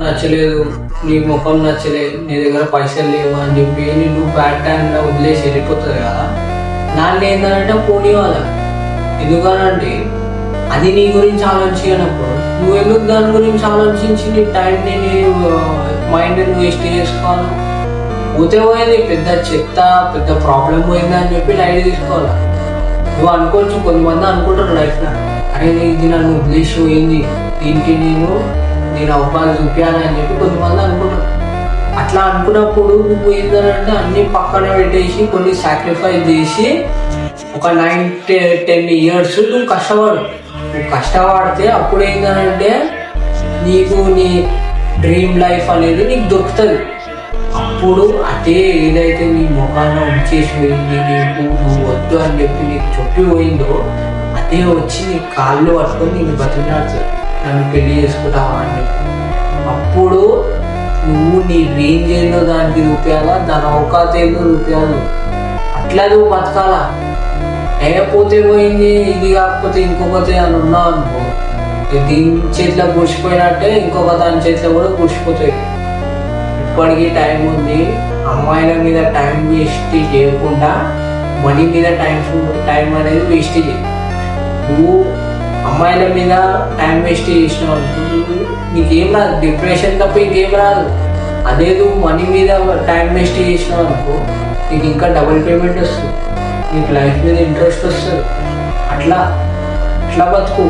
నచ్చలేదు, నీ ముఖం నచ్చలేదు, నీ దగ్గర పైసలు లేవు అని చెప్పి నువ్వు బ్యాడ్ టైంలో వదిలేసి వెళ్ళిపోతుంది కదా. దాన్ని ఏంటంటే పోనీ వాళ్ళ ఎందుకనంటే అది నీ గురించి ఆలోచించినప్పుడు నువ్వు ఎందుకు దాని గురించి ఆలోచించి నీ టైంని నీ మైండ్ని వేస్ట్ చేసుకోవాలి. పోతే పోయింది, పెద్ద చెత్త పెద్ద ప్రాబ్లం పోయింది అని చెప్పి లైట్ తీసుకోవాలి. నువ్వు అనుకోవచ్చు, కొంతమంది అనుకుంటారు లైఫ్లో, అరే ఇది నన్ను వదిలేసి పోయింది, దీనికి నేను అవకాశం చూపించాలని చెప్పి కొంతమంది అనుకుంటారు. అట్లా అనుకున్నప్పుడు నువ్వు ఏంటంటే అన్ని పక్కన పెట్టేసి కొన్ని సాక్రిఫైస్ చేసి ఒక 9-10 ఇయర్స్ నువ్వు కష్టపడితే అప్పుడు ఏంటంటే నీకు నీ డ్రీమ్ లైఫ్ అనేది నీకు దొరుకుతుంది. అప్పుడు అదే ఏదైతే నీ ముఖాన ఉంచేసి పోయింది, నీకు నువ్వు వద్దు అని చెప్పి నీకు చెప్పిపోయిందో అదే వచ్చి నీ కాళ్ళు పట్టుకొని నీకు బతికినాడుతుంది, నన్ను పెళ్లి చేసుకుంటావా అని చెప్పి. అప్పుడు నువ్వు నీ రేంజ్ ఏందో దానికి రూపాయాలా, దాని అవకాశం ఏందో రూపాయాలు, అట్లా నువ్వు బతకాలా. లేకపోతే పోయింది ఇది కాకపోతే ఇంకొకటి అని ఉన్నావు అనుకో, దీని చేతిలో కూర్చిపోయినట్టే ఇంకొక దాని చేతిలో కూడా కూర్చిపోతాయి. ఇప్పటికీ టైం ఉంది, అమ్మాయిల మీద టైం వేస్ట్ చేయకుండా మనీ మీద టైం అనేది వేస్ట్ చేయి. నువ్వు అమ్మాయిల మీద టైం వేస్ట్ చేసినావు అనుకో నీకేం రాదు, డిప్రెషన్ తప్ప ఇంకేం రాదు. అదే నువ్వు మనీ మీద టైం వేస్ట్ చేసినావు అనుకో నీకు ఇంకా డబుల్ పేమెంట్ వస్తుంది, నీకు లైఫ్ మీద ఇంట్రెస్ట్ వస్తుంది. అట్లా బతుకు.